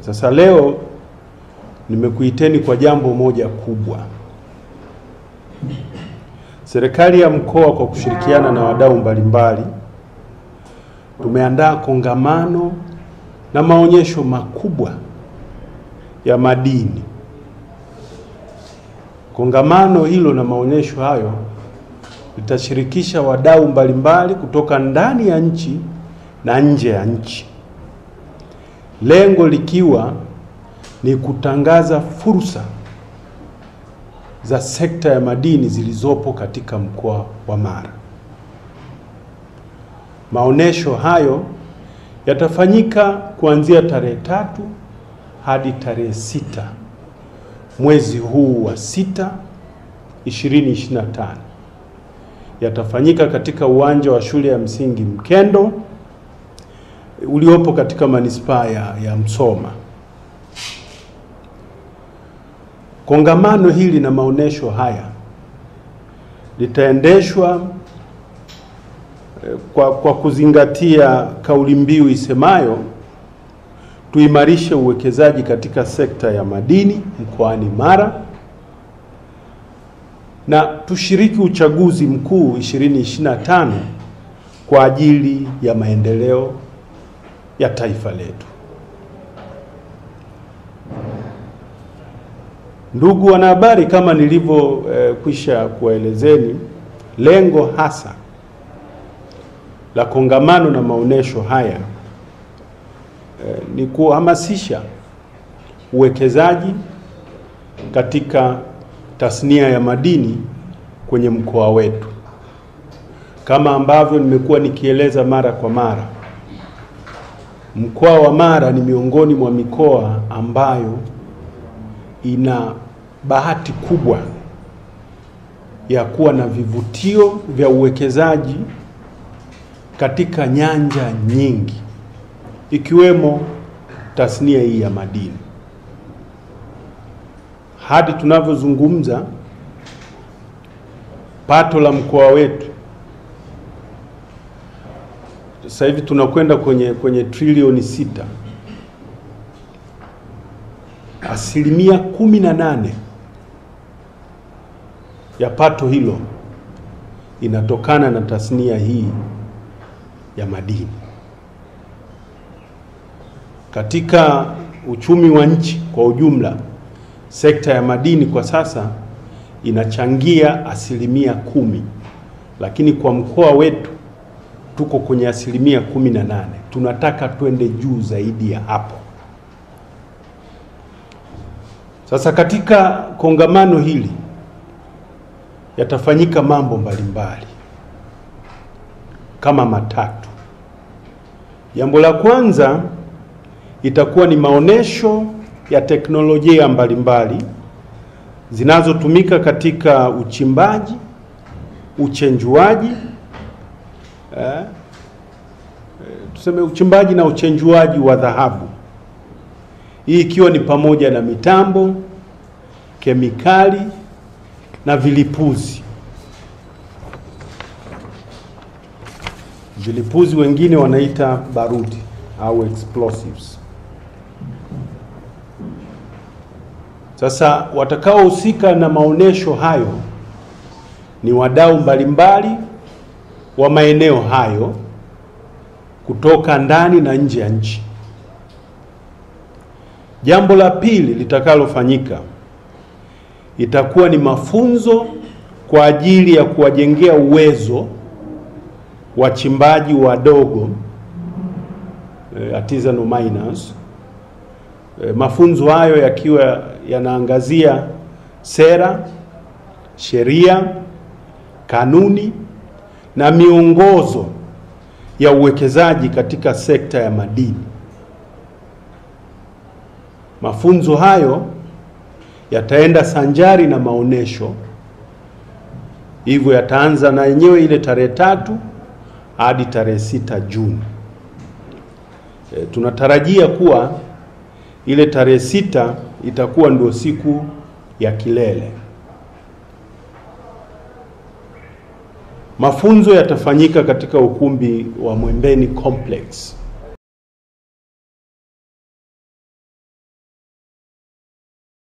Sasa leo nimekuiteni kwa jambo moja kubwa. Serikali ya mkoa kwa kushirikiana na wadau mbalimbali tumeandaa kongamano na maonyesho makubwa ya madini. Kongamano hilo na maonyesho hayo litashirikisha wadau mbalimbali kutoka ndani ya nchi na nje ya nchi. Lengo likiwa ni kutangaza fursa za sekta ya madini zilizopo katika mkoa wa Mara. Maonesho hayo yatafanyika kuanzia tarehe 3 hadi tarehe 6 mwezi huu wa 6 2025. Yatafanyika katika uwanja wa shule ya msingi Mkendo uliopo katika manispaa ya Msoma. Kongamano hili na maonesho haya litaendeshwa kwa kuzingatia kauli mbiu isemayo tuimarishe uwekezaji katika sekta ya madini mkoani Mara na tushiriki uchaguzi mkuu 2025 kwa ajili ya maendeleo ya taifa letu. Ndugu wanahabari, kama nilivyokwisha kuwaelezeni, lengo hasa la kongamano na maonesho haya ni kuhamasisha uwekezaji katika tasnia ya madini kwenye mkoa wetu. Kama ambavyo nimekuwa nikieleza mara kwa mara, mkoa wa Mara ni miongoni mwa mikoa ambayo ina bahati kubwa ya kuwa na vivutio vya uwekezaji katika nyanja nyingi ikiwemo tasnia hii ya madini. Hadi tunavyozungumza, pato la mkoa wetu sasa hivi tunakwenda kwenye trilioni 6. 18% ya pato hilo inatokana na tasnia hii ya madini. Katika uchumi wa nchi kwa ujumla, sekta ya madini kwa sasa inachangia 10%, lakini kwa mkoa wetu tuko kwenye 18%. Tunataka twende juu zaidi ya hapo. Sasa katika kongamano hili yatafanyika mambo mbalimbali kama matatu. Jambo la kwanza itakuwa ni maonesho ya teknolojia mbalimbali zinazotumika katika uchimbaji, uchenjuaji, tuseme uchimbaji na uchenjuaji wa dhahabu. Hii ikiwa ni pamoja na mitambo, kemikali na vilipuzi. Vilipuzi wengine wanaita barudi au explosives. Sasa watakaohusika na maonesho hayo ni wadau mbalimbali wa maeneo hayo kutoka ndani na nje ya nchi. Jambo la pili litakalofanyika itakuwa ni mafunzo kwa ajili ya kuwajengea uwezo wachimbaji wadogo, artisanal miners. Mafunzo hayo yakiwa yanaangazia sera, sheria, kanuni na miongozo ya uwekezaji katika sekta ya madini. Mafunzo hayo yataenda sanjari na maonesho, hivyo yataanza na yenyewe ile tarehe 3 hadi tarehe 6 Juni. Tunatarajia kuwa ile tarehe 6 itakuwa ndio siku ya kilele. Mafunzo yatafanyika katika ukumbi wa Mwembeni Complex